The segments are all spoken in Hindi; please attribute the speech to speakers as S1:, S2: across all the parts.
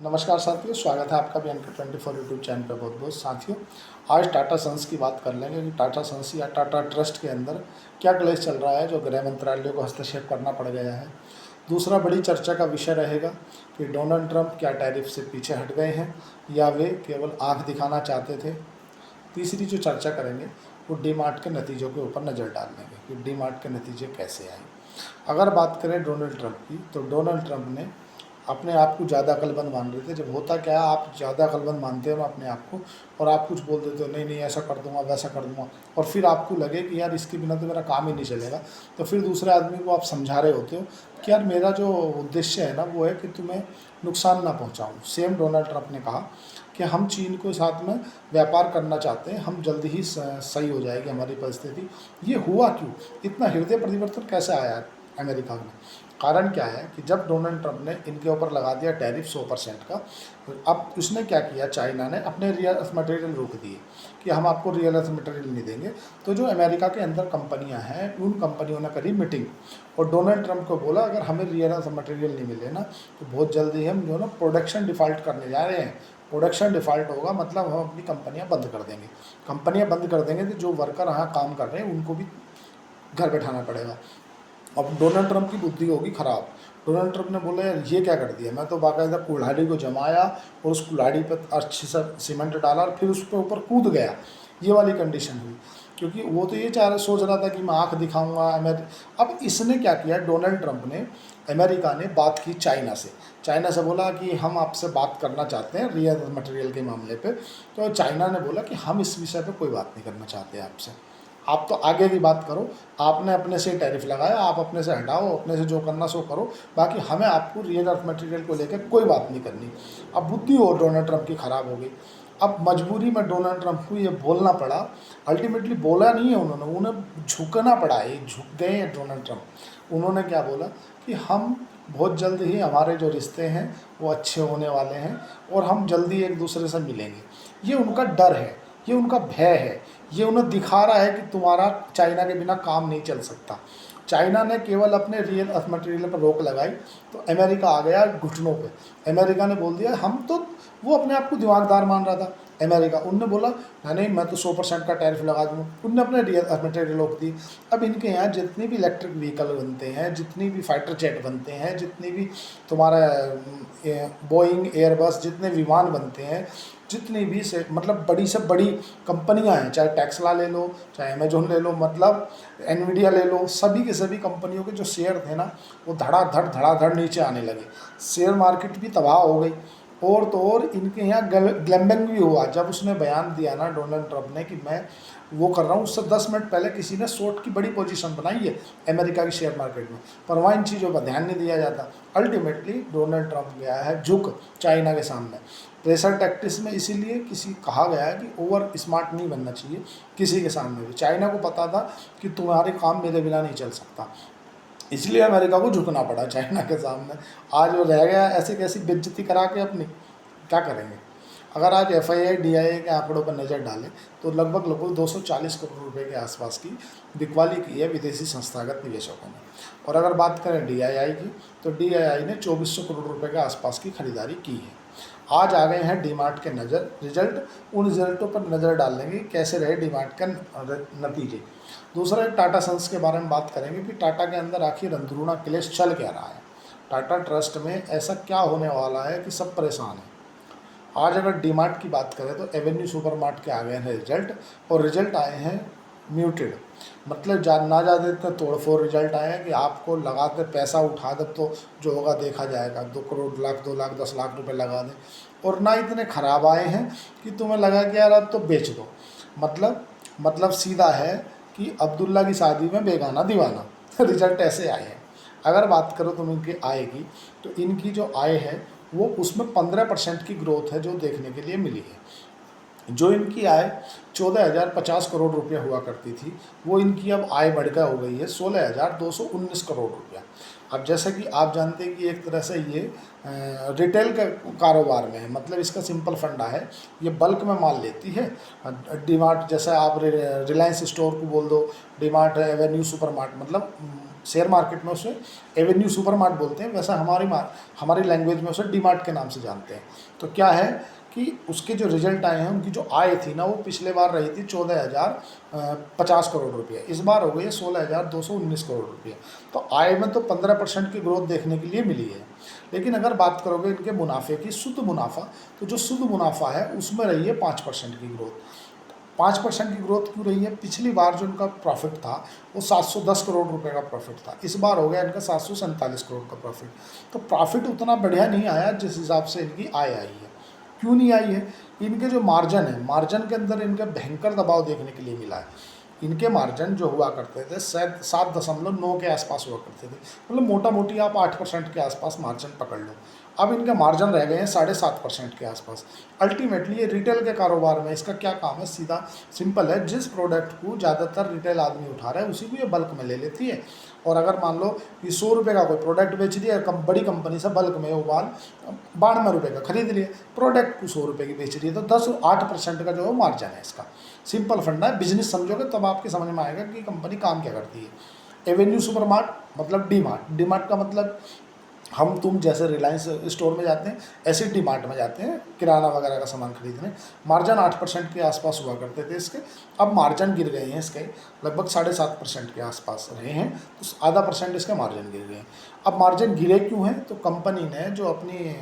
S1: नमस्कार साथियों, स्वागत है आपका भी NK24 यूट्यूब चैनल पर। बहुत बहुत साथियों, आज टाटा सन्स की बात कर लेंगे कि टाटा सन्स या टाटा ट्रस्ट के अंदर क्या क्लेश चल रहा है जो गृह मंत्रालय को हस्तक्षेप करना पड़ गया है। दूसरा बड़ी चर्चा का विषय रहेगा कि डोनाल्ड ट्रंप क्या टैरिफ से पीछे हट गए हैं या वे केवल आंख दिखाना चाहते थे। तीसरी जो चर्चा करेंगे वो डीमार्ट के नतीजों के ऊपर नज़र डाल लेंगे कि डीमार्ट के नतीजे कैसे आए। अगर बात करें डोनाल्ड ट्रंप की, तो डोनाल्ड ट्रंप ने अपने आप को ज़्यादा अक्लमंद मान रहे थे। जब होता क्या है, आप ज़्यादा अक्लमंद मानते हो ना अपने आप को, और आप कुछ बोल देते हो, नहीं नहीं ऐसा कर दूंगा वैसा कर दूंगा, और फिर आपको लगे कि यार इसके बिना तो मेरा काम ही नहीं चलेगा, तो फिर दूसरे आदमी को आप समझा रहे होते हो कि यार मेरा जो उद्देश्य है ना वो है कि तुम्हें नुकसान ना पहुँचाऊँ। सेम डोनाल्ड ट्रंप ने कहा कि हम चीन को साथ में व्यापार करना चाहते हैं, हम जल्दी ही सही हो जाएगी हमारी परिस्थिति। ये हुआ क्यों, इतना हृदय परिवर्तन कैसे आया अमेरिका में? कारण क्या है कि जब डोनाल्ड ट्रंप ने इनके ऊपर लगा दिया टैरिफ 100% का, अब उसने क्या किया, चाइना ने अपने रियल अर्थ मटेरियल रोक दिए कि हम आपको रियल अर्थ मटेरियल नहीं देंगे। तो जो अमेरिका के अंदर कंपनियां हैं, उन कंपनियों ने करी मीटिंग और डोनाल्ड ट्रंप को बोला अगर हमें रियल अर्थ मटेरियल नहीं मिले ना तो बहुत जल्दी हम जो ना प्रोडक्शन डिफ़ॉल्ट करने जा रहे हैं। प्रोडक्शन डिफ़ॉल्ट होगा मतलब हम अपनी कंपनियां बंद कर देंगे। कंपनियां बंद कर देंगे तो जो वर्कर यहाँ काम कर रहे हैं उनको भी घर बैठाना पड़ेगा। अब डोनाल्ड ट्रंप की बुद्धि होगी ख़राब। डोनाल्ड ट्रंप ने बोला यार ये क्या कर दिया, मैं तो बाकायदा कुल्हाड़ी को जमाया और उस कुल्हाड़ी पर अच्छे से सीमेंट डाला और फिर उस पर ऊपर कूद गया। ये वाली कंडीशन हुई, क्योंकि वो तो ये सोच रहा था कि मैं आँख दिखाऊंगा। अब इसने क्या किया, डोनाल्ड ट्रंप ने, अमेरिका ने बात की चाइना से बोला कि हम आपसे बात करना चाहते हैं रियल मटेरियल के मामले पे। तो चाइना ने बोला कि हम इस विषय पे कोई बात नहीं करना चाहते आपसे, आप तो आगे की बात करो, आपने अपने से टैरिफ लगाया, आप अपने से हटाओ, अपने से जो करना सो करो, बाकी हमें आपको रियल अर्थ मटेरियल को लेकर कोई बात नहीं करनी। अब बुद्धि और डोनाल्ड ट्रंप की ख़राब हो गई। अब मजबूरी में डोनाल्ड ट्रंप को ये बोलना पड़ा। अल्टीमेटली बोला नहीं है उन्होंने, उन्हें झुकना पड़ा, ये झुक गए हैं डोनाल्ड ट्रंप। उन्होंने क्या बोला कि हम बहुत जल्द ही हमारे जो रिश्ते हैं वो अच्छे होने वाले हैं और हम जल्दी एक दूसरे से मिलेंगे। ये उनका डर है, ये उनका भय है, ये उन्हें दिखा रहा है कि तुम्हारा चाइना के बिना काम नहीं चल सकता। चाइना ने केवल अपने रियल अर्थ मटेरियल पर रोक लगाई तो अमेरिका आ गया घुटनों पे। अमेरिका ने बोल दिया, हम तो, वो अपने आप को दिमागदार मान रहा था अमेरिका, उनने बोला नहीं मैं तो 100% का टैरिफ लगा दूँ, उनने अपने रियल अर्थ मटेरियल रोक दी। अब इनके यहाँ जितनी भी इलेक्ट्रिक व्हीकल बनते हैं, जितनी भी फाइटर जेट बनते हैं, जितनी भी तुम्हारा बोइंग एयरबस जितने विमान बनते हैं, जितनी भी से मतलब बड़ी से बड़ी कंपनियां हैं, चाहे टेस्ला ले लो, चाहे अमेजोन ले लो, मतलब एनवीडिया ले लो, सभी के सभी कंपनियों के जो शेयर थे ना वो धड़ाधड़ नीचे आने लगे। शेयर मार्केट भी तबाह हो गई। और तो और इनके यहाँ ग्लैम्बिंग भी हुआ। जब उसने बयान दिया ना डोनाल्ड ट्रंप ने कि मैं वो कर रहा हूँ, उससे 10 मिनट पहले किसी ने शॉर्ट की बड़ी पोजीशन बनाई है अमेरिका की शेयर मार्केट में, पर वहाँ इन चीज़ों पर ध्यान नहीं दिया जाता। अल्टीमेटली डोनाल्ड ट्रंप गया है झुक चाइना के सामने। प्रेशर टैक्टिक्स में इसीलिए किसी कहा गया है कि ओवर स्मार्ट नहीं बनना चाहिए किसी के सामने भी। चाइना को पता था कि तुम्हारे काम मेरे बिना नहीं चल सकता, इसलिए अमेरिका को झुकना पड़ा चाइना के सामने। आज वो रह गया ऐसी कैसी बेइज्जती करा के अपनी, क्या करेंगे। अगर आज FII DIA के आंकड़ों पर नज़र डालें तो लगभग 240 करोड़ रुपए के आसपास की बिकवाली की है विदेशी संस्थागत निवेशकों ने। और अगर बात करें DII की, तो DII ने 2400 करोड़ रुपए के आसपास की खरीदारी की है। आज आ गए हैं डीमार्ट के रिजल्ट। उन रिजल्टों पर नज़र डाल लेंगे कैसे रहे डीमार्ट के नतीजे। दूसरा एक टाटा सन्स के बारे में बात करेंगे कि टाटा के अंदर आखिर अंदरूना क्लेश चल क्या रहा है, टाटा ट्रस्ट में ऐसा क्या होने वाला है कि सब परेशान हैं। आज अगर डीमार्ट की बात करें तो एवेन्यू सुपरमार्ट के आ गए हैं रिजल्ट, और रिजल्ट आए हैं म्यूटेड, मतलब ना ज़्यादा इतने तोड़फोड़ रिजल्ट आए हैं कि आपको लगा दे पैसा उठा दे तो जो होगा देखा जाएगा, 2 करोड़ लाख 2 लाख 10 लाख रुपए लगा दें। और ना इतने ख़राब आए हैं कि तुम्हें लगा कि यार अब तो बेच दो। मतलब सीधा है कि अब्दुल्ला की शादी में बेगाना दीवाना रिजल्ट ऐसे आए हैं। अगर बात करो तुम इनकी आय की, तो इनकी जो आय है वो उसमें 15% की ग्रोथ है जो देखने के लिए मिली है। जो इनकी आय 14,050 करोड़ रुपया हुआ करती थी, वो इनकी अब आय बढ़कर हो गई है 16,219 करोड़ रुपया। अब जैसा कि आप जानते हैं कि एक तरह से ये रिटेल के कारोबार में है, मतलब इसका सिंपल फंडा है, ये बल्क में माल लेती है। डीमार्ट जैसा आप रिलायंस स्टोर को बोल दो, डीमार्ट एवेन्यू सुपरमार्ट, मतलब शेयर मार्केट में उसे एवेन्यू सुपरमार्ट बोलते हैं, वैसा हमारी लैंग्वेज में उसे डीमार्ट के नाम से जानते हैं। तो क्या है कि उसके जो रिजल्ट आए हैं, उनकी जो आय थी ना, वो पिछले बार रही थी 14,050 करोड़ रुपये, इस बार हो गई है 16,219 करोड़ रुपये। तो आय में तो 15% की ग्रोथ देखने के लिए मिली है। लेकिन अगर बात करोगे इनके मुनाफे की, शुद्ध मुनाफा, तो जो शुद्ध मुनाफा है उसमें रही है 5% की ग्रोथ। 5% की ग्रोथ क्यों रही है? पिछली बार जो इनका प्रॉफिट था वो 710 करोड़ रुपए का प्रॉफिट था, इस बार हो गया इनका 747 करोड़ का प्रॉफिट। तो प्रॉफिट उतना बढ़िया नहीं आया जिस हिसाब से इनकी आय आई है। क्यों नहीं आई है? इनके जो मार्जिन है, मार्जिन के अंदर इनका भयंकर दबाव देखने के लिए मिला है। इनके मार्जिन जो हुआ करते थे शायद 7.9 के आसपास हुआ करते थे, मतलब मोटा मोटी आप 8% के आसपास मार्जिन पकड़ लो। अब इनके मार्जिन रह गए हैं 7.5% के आसपास। अल्टीमेटली ये रिटेल के कारोबार में इसका क्या काम है? सीधा सिंपल है, जिस प्रोडक्ट को ज़्यादातर रिटेल आदमी उठा रहा है उसी को ये बल्क में ले लेती है। और अगर मान लो कि 100 रुपये का कोई प्रोडक्ट बेच दिया, बड़ी कंपनी से बल्क में वो माल 92 रुपये का खरीद लिया, प्रोडक्ट को 100 रुपये की बेच रही है, तो 8% का जो है मार्जिन है इसका। सिंपल फंडा है, बिजनेस समझोगे तब आपके समझ में आएगा कि कंपनी काम क्या करती है। एवेन्यू सुपरमार्ट मतलब डीमार्ट, डीमार्ट का मतलब हम तुम जैसे रिलायंस स्टोर में जाते हैं ऐसे डीमार्ट में जाते हैं किराना वगैरह का सामान खरीदने। मार्जिन 8% के आसपास हुआ करते थे इसके, अब मार्जिन गिर गए हैं इसके, लगभग 7.5% के आसपास रहे हैं, तो आधा % इसके मार्जिन गिर गए हैं। अब मार्जिन गिरे क्यों हैं? तो कंपनी ने जो अपनी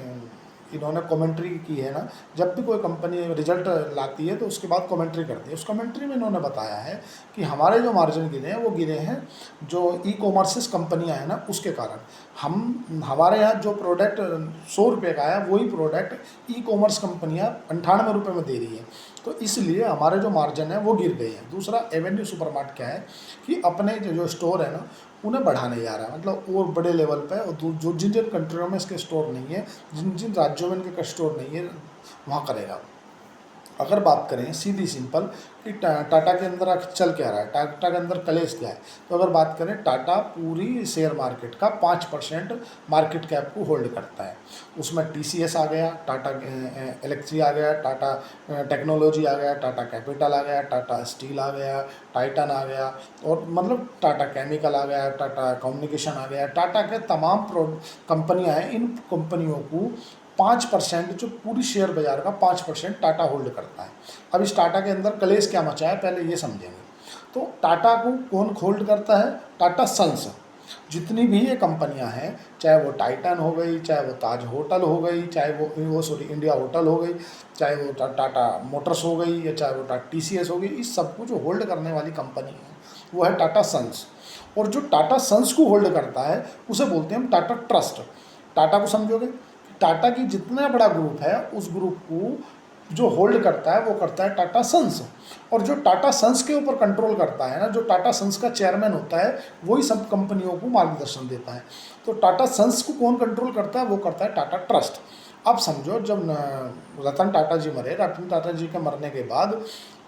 S1: इन्होंने कमेंट्री की है ना, जब भी कोई कंपनी रिजल्ट लाती है तो उसके बाद कमेंट्री करती है, उस कमेंट्री में इन्होंने बताया है कि हमारे जो मार्जिन गिरे हैं वो गिरे हैं जो ई कॉमर्स कंपनियाँ हैं ना उसके कारण। हमारे यहाँ जो प्रोडक्ट 100 रुपये का है वही प्रोडक्ट ई कॉमर्स कंपनियाँ 98 रुपये में दे रही है, तो इसलिए हमारे जो मार्जिन है वो गिर गए हैं। दूसरा एवेन्यू सुपरमार्ट क्या है कि अपने जो स्टोर है ना उन्हें बढ़ाने जा रहा है, मतलब और बड़े लेवल पे, और जो जिन जिन कंट्रियों में इसके स्टोर नहीं है, जिन जिन राज्यों में इनके स्टोर नहीं है, वहाँ करेगा। अगर बात करें सीधी सिंपल कि टाटा के अंदर चल क्या रहा है, टाटा के अंदर कलेश क्या है, तो अगर बात करें टाटा पूरी शेयर मार्केट का 5% मार्केट कैप को होल्ड करता है। उसमें TCS आ गया, टाटा एलेक्सी आ गया, टाटा टेक्नोलॉजी आ गया, टाटा कैपिटल आ गया, टाटा स्टील आ गया, टाइटन आ गया, और मतलब टाटा केमिकल आ गया, टाटा कम्युनिकेशन आ गया। टाटा के तमाम कंपनियाँ हैं, इन कंपनियों को 5%, जो पूरी शेयर बाजार का 5% टाटा होल्ड करता है। अब इस टाटा के अंदर कलेश क्या मचा है पहले ये समझेंगे। तो टाटा को कौन होल्ड करता है? टाटा सन्स। जितनी भी ये कंपनियां हैं, चाहे वो टाइटन हो गई, चाहे वो ताज होटल हो गई, चाहे वो इंडिया होटल हो गई, चाहे वो टाटा मोटर्स हो गई, या चाहे वो टाटा TCS हो गई, इस सबको जो होल्ड करने वाली कंपनी है वो है टाटा सन्स। और जो टाटा सन्स को होल्ड करता है उसे बोलते हैं हम टाटा ट्रस्ट। टाटा को समझोगे, टाटा की जितना बड़ा ग्रुप है उस ग्रुप को जो होल्ड करता है वो करता है टाटा सन्स। और जो टाटा सन्स के ऊपर कंट्रोल करता है ना, जो टाटा सन्स का चेयरमैन होता है, वही सब कंपनियों को मार्गदर्शन देता है। तो टाटा सन्स को कौन कंट्रोल करता है? वो करता है टाटा ट्रस्ट। अब समझो जब रतन टाटा जी मरे, रतन टाटा जी के मरने के बाद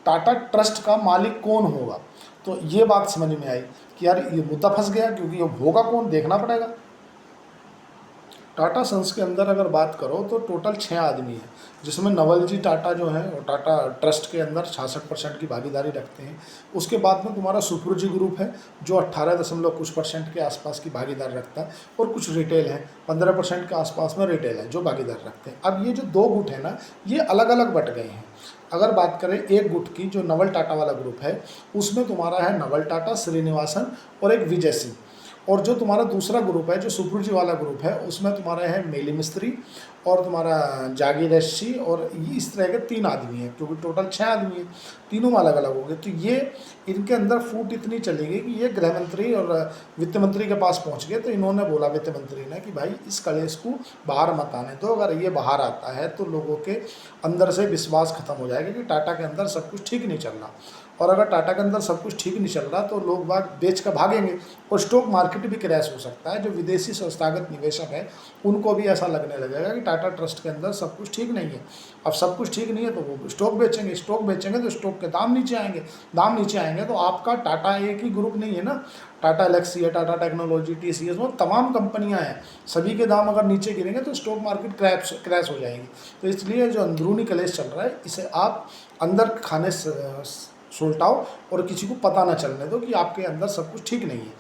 S1: टाटा ट्रस्ट का मालिक कौन होगा, तो ये बात समझ में आई कि यार ये मुद्दा फंस गया, क्योंकि ये होगा कौन देखना पड़ेगा। टाटा सन्स के अंदर अगर बात करो तो टोटल 6 आदमी हैं, जिसमें नवल जी टाटा जो है वो टाटा ट्रस्ट के अंदर 66% की भागीदारी रखते हैं। उसके बाद में तुम्हारा सुपुर्जी ग्रुप है जो 18% के आसपास की भागीदारी रखता है, और कुछ रिटेल है 15% के आसपास में रिटेल है जो भागीदार रखते हैं। अब ये जो 2 गुट है ना, ये अलग अलग बट गए हैं। अगर बात करें एक गुट की, जो नवल टाटा वाला ग्रुप है, उसमें तुम्हारा है नवल टाटा, श्रीनिवासन और एक विजय सिंह। और जो तुम्हारा दूसरा ग्रुप है, जो सुपुर्जी वाला ग्रुप है, उसमें तुम्हारा है मेली मिस्त्री और तुम्हारा जागीर ऋषि, और इस तरह के 3 आदमी हैं, क्योंकि टोटल 6 आदमी हैं, तीनों अलग अलग हो गए। तो ये इनके अंदर फूट इतनी चली गई कि ये गृह मंत्री और वित्त मंत्री के पास पहुंच गए। तो इन्होंने बोला वित्त मंत्री ने कि भाई इस कलेश को बाहर मत आने दो, अगर ये बाहर आता है तो लोगों के अंदर से विश्वास खत्म हो जाएगा कि टाटा के अंदर सब कुछ ठीक नहीं चल रहा। और अगर टाटा के अंदर सब कुछ ठीक नहीं चल रहा तो लोग बाग बेच कर भागेंगे, और स्टॉक मार्केट भी क्रैश हो सकता है। जो विदेशी संस्थागत निवेशक है उनको भी ऐसा लगने लगेगा कि टाटा ट्रस्ट के अंदर सब कुछ ठीक नहीं है। अब सब कुछ ठीक नहीं है तो वो स्टॉक बेचेंगे, स्टॉक बेचेंगे तो स्टॉक के दाम नीचे आएंगे, दाम नीचे आएंगे तो आपका टाटा एक ही ग्रुप नहीं है ना, टाटा एलेक्सी है, टाटा टेक्नोलॉजी, TCS, वो तमाम कंपनियां हैं, सभी के दाम अगर नीचे गिरेंगे तो स्टॉक मार्केट क्रैश हो जाएगी। तो इसलिए जो अंदरूनी कलेश चल रहा है इसे आप अंदर खाने सुलटाओ और किसी को पता ना चलने दो कि आपके अंदर सब कुछ ठीक नहीं है।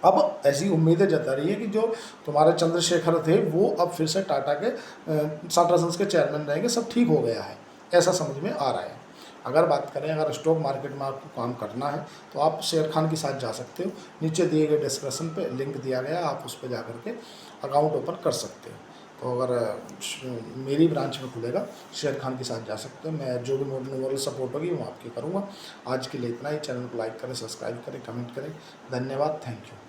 S1: अब ऐसी उम्मीदें जता रही है कि जो तुम्हारे चंद्रशेखर थे वो अब फिर से टाटा के टाटा सन्स के चेयरमैन रहेंगे, सब ठीक हो गया है, ऐसा समझ में आ रहा है। अगर बात करें, अगर स्टॉक मार्केट में आपको काम करना है तो आप शेर खान के साथ जा सकते हो। नीचे दिए गए डिस्क्रिप्शन पे लिंक दिया गया है, आप उस पर जा करके अकाउंट ओपन कर सकते हो। तो अगर मेरी ब्रांच में खुलेगा, शेर खान के साथ जा सकते हो। मैं जो भी मोरल सपोर्ट होगी वो आपकी करूँगा। आज के लिए इतना ही। चैनल को लाइक करें, सब्सक्राइब करें, कमेंट करें। धन्यवाद, थैंक यू।